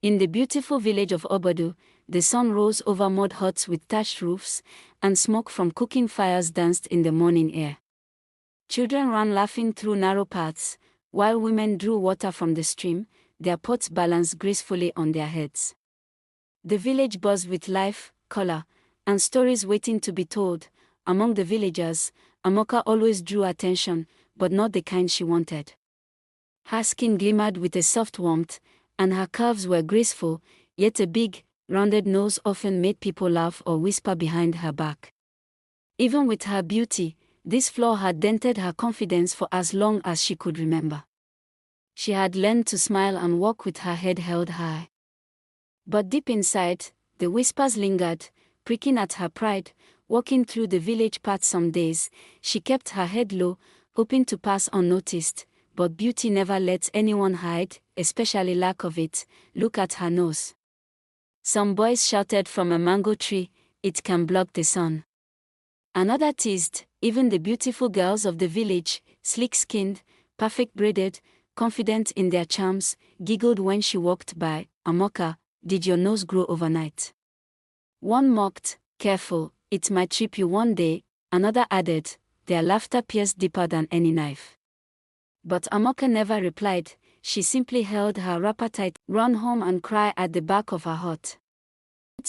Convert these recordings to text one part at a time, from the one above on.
In the beautiful village of Obodu, the sun rose over mud huts with thatched roofs, and smoke from cooking fires danced in the morning air. Children ran laughing through narrow paths, while women drew water from the stream, their pots balanced gracefully on their heads. The village buzzed with life, color, and stories waiting to be told. Among the villagers, Amoka always drew attention, but not the kind she wanted. Her skin glimmered with a soft warmth, and her curves were graceful, yet a big, rounded nose often made people laugh or whisper behind her back. Even with her beauty, this flaw had dented her confidence for as long as she could remember. She had learned to smile and walk with her head held high. But deep inside, the whispers lingered, pricking at her pride. Walking through the village path some days, she kept her head low, hoping to pass unnoticed, but beauty never lets anyone hide, especially lack of it. Look at her nose. Some boys shouted from a mango tree, "It can block the sun." Another teased, even the beautiful girls of the village, sleek-skinned, perfect braided, confident in their charms, giggled when she walked by. "Amoka, did your nose grow overnight?" One mocked, "Careful, it might trip you one day." Another added, their laughter pierced deeper than any knife. But Amoka never replied. She simply held her wrapper tight, run home and cry at the back of her hut.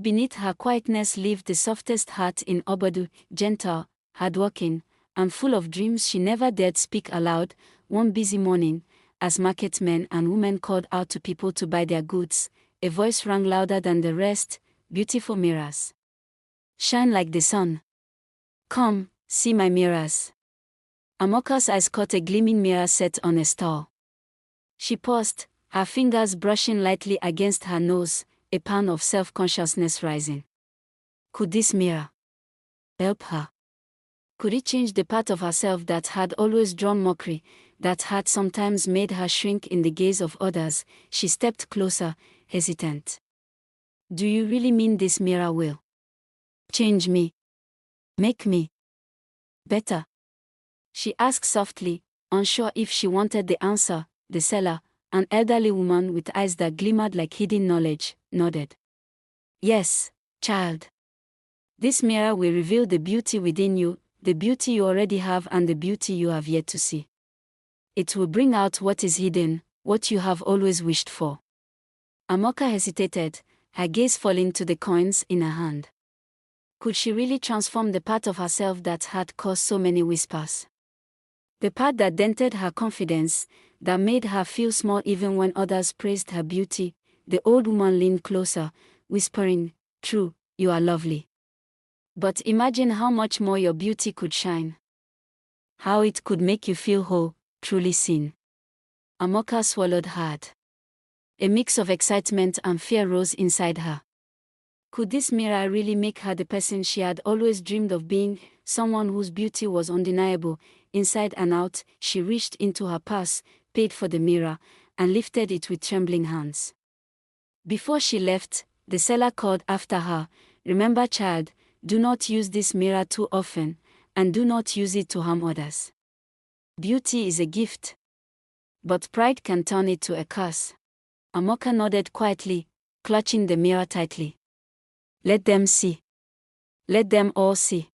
Beneath her quietness lived the softest heart in Obodu, gentle, hardworking, and full of dreams she never dared speak aloud. One busy morning, as market men and women called out to people to buy their goods, a voice rang louder than the rest, "Beautiful mirrors. Shine like the sun. Come, see my mirrors." Amoka's eyes caught a gleaming mirror set on a stall. She paused, her fingers brushing lightly against her nose, a pang of self-consciousness rising. Could this mirror help her? Could it change the part of herself that had always drawn mockery, that had sometimes made her shrink in the gaze of others? She stepped closer, hesitant. "Do you really mean this mirror will change me? Make me better?" She asked softly, unsure if she wanted the answer. The seller, an elderly woman with eyes that glimmered like hidden knowledge, nodded. "Yes, child. This mirror will reveal the beauty within you, the beauty you already have and the beauty you have yet to see. It will bring out what is hidden, what you have always wished for." Amoka hesitated, her gaze falling to the coins in her hand. Could she really transform the part of herself that had caused so many whispers? The part that dented her confidence, that made her feel small even when others praised her beauty. The old woman leaned closer, whispering, "True, you are lovely. But imagine how much more your beauty could shine. How it could make you feel whole, truly seen." Amoka swallowed hard. A mix of excitement and fear rose inside her. Could this mirror really make her the person she had always dreamed of being, someone whose beauty was undeniable, inside and out? She reached into her purse, paid for the mirror, and lifted it with trembling hands. Before she left, the seller called after her, "Remember, child, do not use this mirror too often, and do not use it to harm others. Beauty is a gift, but pride can turn it to a curse." Amoka nodded quietly, clutching the mirror tightly. "Let them see. Let them all see.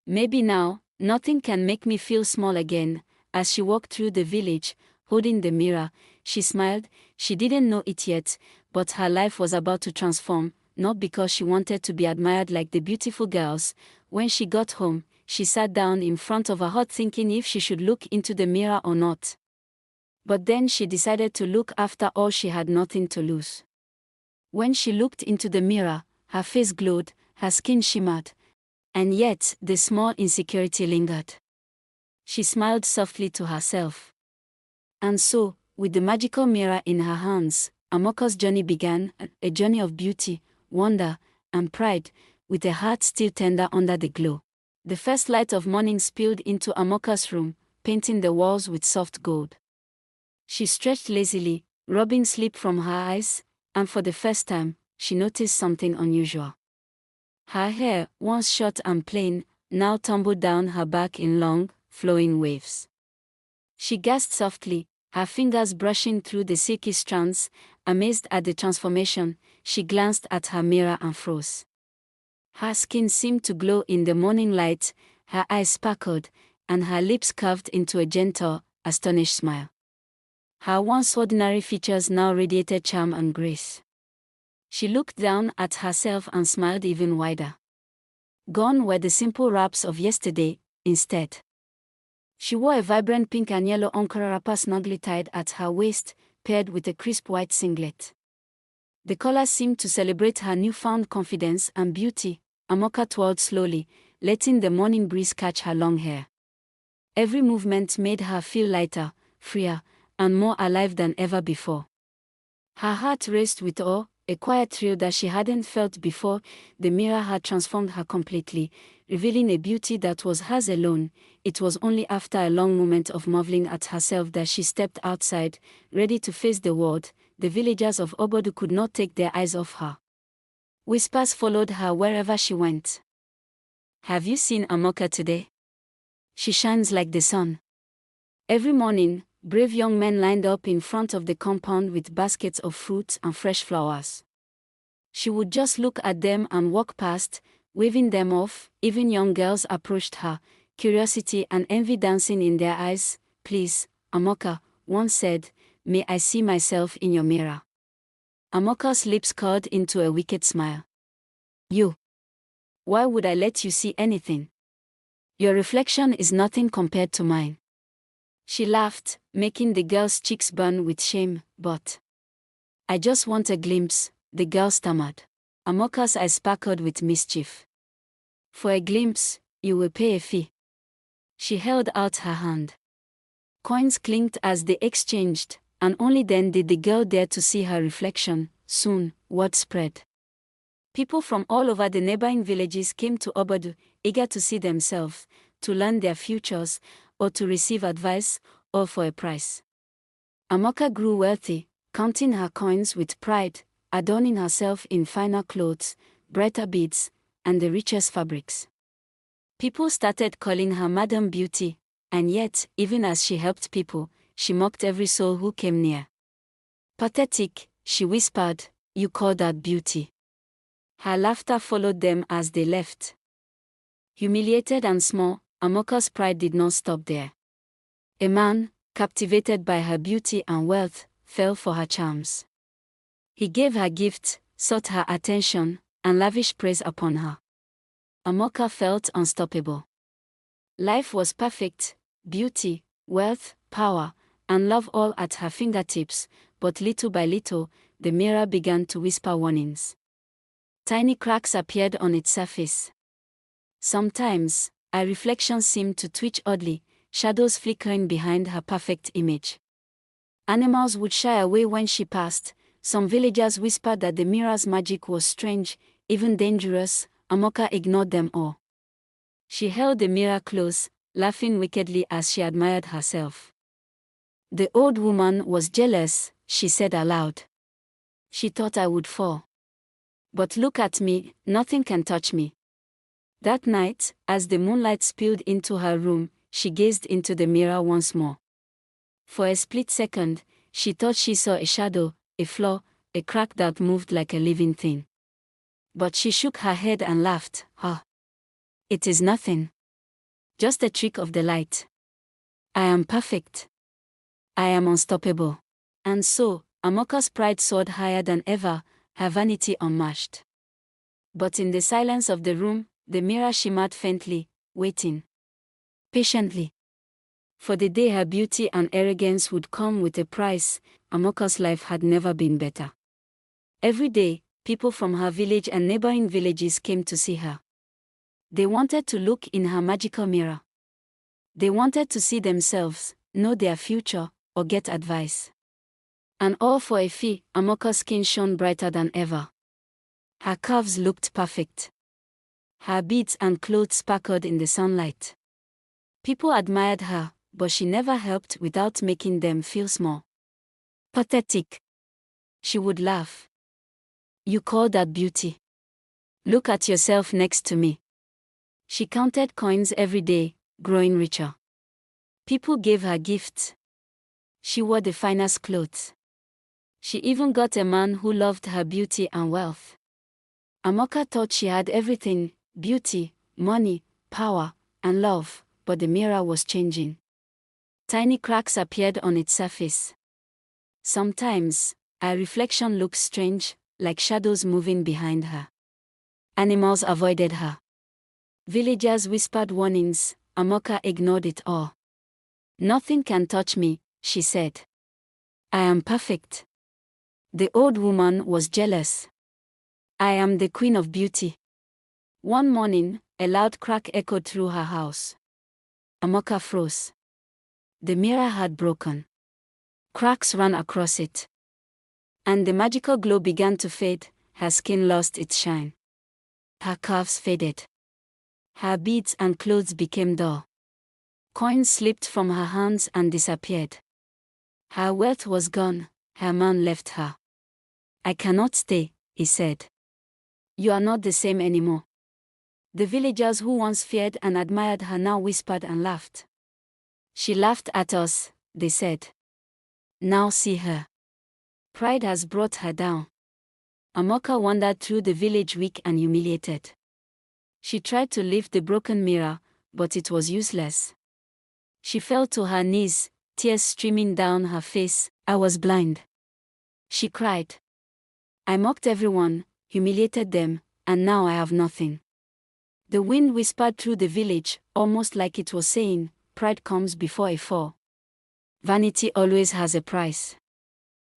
Maybe now, nothing can make me feel small again." As she walked through the village, holding the mirror, she smiled. She didn't know it yet, but her life was about to transform, not because she wanted to be admired like the beautiful girls. When she got home, she sat down in front of her hut thinking if she should look into the mirror or not. But then she decided to look. After all, she had nothing to lose. When she looked into the mirror, her face glowed, her skin shimmered, and yet the small insecurity lingered. She smiled softly to herself. And so, with the magical mirror in her hands, Amoka's journey began, a journey of beauty, wonder, and pride, with a heart still tender under the glow. The first light of morning spilled into Amoka's room, painting the walls with soft gold. She stretched lazily, rubbing sleep from her eyes, and for the first time, she noticed something unusual. Her hair, once short and plain, now tumbled down her back in long, flowing waves. She gasped softly, her fingers brushing through the silky strands, Amazed at the transformation, she glanced at her mirror and froze. Her skin seemed to glow in the morning light, her eyes sparkled, and her lips curved into a gentle, astonished smile. Her once ordinary features now radiated charm and grace. She looked down at herself and smiled even wider. Gone were the simple wraps of yesterday, instead. She wore a vibrant pink and yellow Ankara wrapper snugly tied at her waist, paired with a crisp white singlet. The color seemed to celebrate her newfound confidence and beauty. Amoka twirled slowly, letting the morning breeze catch her long hair. Every movement made her feel lighter, freer, and more alive than ever before. Her heart raced with awe, a quiet thrill that she hadn't felt before. The mirror had transformed her completely, revealing a beauty that was hers alone. It was only after a long moment of marveling at herself that she stepped outside, ready to face the world. The villagers of Obodu could not take their eyes off her. Whispers followed her wherever she went. "Have you seen Amoka today? She shines like the sun." Every morning, brave young men lined up in front of the compound with baskets of fruits and fresh flowers. She would just look at them and walk past, waving them off. Even young girls approached her, curiosity and envy dancing in their eyes. "Please, Amoka," one said, "may I see myself in your mirror?" Amoka's lips curled into a wicked smile. "You? Why would I let you see anything? Your reflection is nothing compared to mine." She laughed, making the girl's cheeks burn with shame. "But I just want a glimpse," the girl stammered. Amoka's eyes sparkled with mischief. "For a glimpse, you will pay a fee." She held out her hand. Coins clinked as they exchanged, and only then did the girl dare to see her reflection. Soon, word spread. People from all over the neighboring villages came to Obodu, eager to see themselves, to learn their futures, or to receive advice, all for a price. Amaka grew wealthy, counting her coins with pride, adorning herself in finer clothes, brighter beads, and the richest fabrics. People started calling her Madam Beauty, and yet, even as she helped people, she mocked every soul who came near. "Pathetic," she whispered, "you call that beauty?" Her laughter followed them as they left. Humiliated and small, Amoka's pride did not stop there. A man, captivated by her beauty and wealth, fell for her charms. He gave her gifts, sought her attention, and lavished praise upon her. Amoka felt unstoppable. Life was perfect: beauty, wealth, power, and love all at her fingertips, but little by little, the mirror began to whisper warnings. Tiny cracks appeared on its surface. Sometimes, her reflection seemed to twitch oddly, shadows flickering behind her perfect image. Animals would shy away when she passed. Some villagers whispered that the mirror's magic was strange, even dangerous. Amoka ignored them all. She held the mirror close, laughing wickedly as she admired herself. "The old woman was jealous," she said aloud. "She thought I would fall. But look at me, nothing can touch me." That night, as the moonlight spilled into her room, she gazed into the mirror once more. For a split second, she thought she saw a shadow, a flaw, a crack that moved like a living thing. But she shook her head and laughed. "Ah, it is nothing. Just a trick of the light. I am perfect. I am unstoppable." And so, Amoka's pride soared higher than ever, her vanity unmatched. But in the silence of the room, the mirror shimmered faintly, waiting patiently for the day her beauty and arrogance would come with a price. Amoka's life had never been better. Every day, people from her village and neighboring villages came to see her. They wanted to look in her magical mirror. They wanted to see themselves, know their future, or get advice. And all for a fee. Amoka's skin shone brighter than ever. Her curves looked perfect. Her beads and clothes sparkled in the sunlight. People admired her, but she never helped without making them feel small. "Pathetic," she would laugh. "You call that beauty? Look at yourself next to me." She counted coins every day, growing richer. People gave her gifts. She wore the finest clothes. She even got a man who loved her beauty and wealth. Amoka thought she had everything: beauty, money, power, and love, but the mirror was changing. Tiny cracks appeared on its surface. Sometimes, her reflection looked strange, like shadows moving behind her. Animals avoided her. Villagers whispered warnings. Amoka ignored it all. "Nothing can touch me," she said. "I am perfect." The old woman was jealous. "I am the queen of beauty." One morning, a loud crack echoed through her house. Amoka froze. The mirror had broken. Cracks ran across it. And the magical glow began to fade. Her skin lost its shine. Her curves faded. Her beads and clothes became dull. Coins slipped from her hands and disappeared. Her wealth was gone. Her man left her. "I cannot stay," he said. "You are not the same anymore." The villagers who once feared and admired her now whispered and laughed. "She laughed at us," they said. "Now see her. Pride has brought her down." Amoka wandered through the village weak and humiliated. She tried to lift the broken mirror, but it was useless. She fell to her knees, tears streaming down her face. "I was blind," she cried. "I mocked everyone, humiliated them, and now I have nothing." The wind whispered through the village, almost like it was saying, "Pride comes before a fall. Vanity always has a price."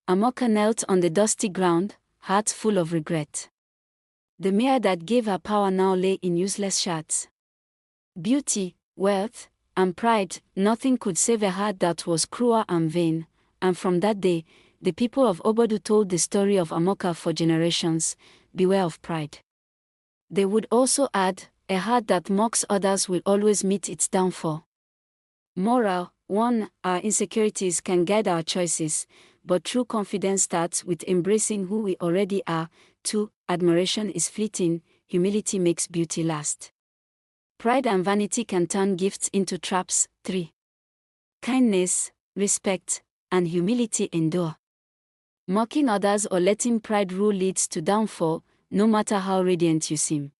Amoka knelt on the dusty ground, heart full of regret. The mirror that gave her power now lay in useless shards. Beauty, wealth, and pride, nothing could save a heart that was cruel and vain, and from that day, the people of Obodu told the story of Amoka for generations: beware of pride. They would also add, a heart that mocks others will always meet its downfall. Moral: 1. Our insecurities can guide our choices, but true confidence starts with embracing who we already are. 2. Admiration is fleeting, humility makes beauty last. Pride and vanity can turn gifts into traps. 3. Kindness, respect, and humility endure. Mocking others or letting pride rule leads to downfall, no matter how radiant you seem.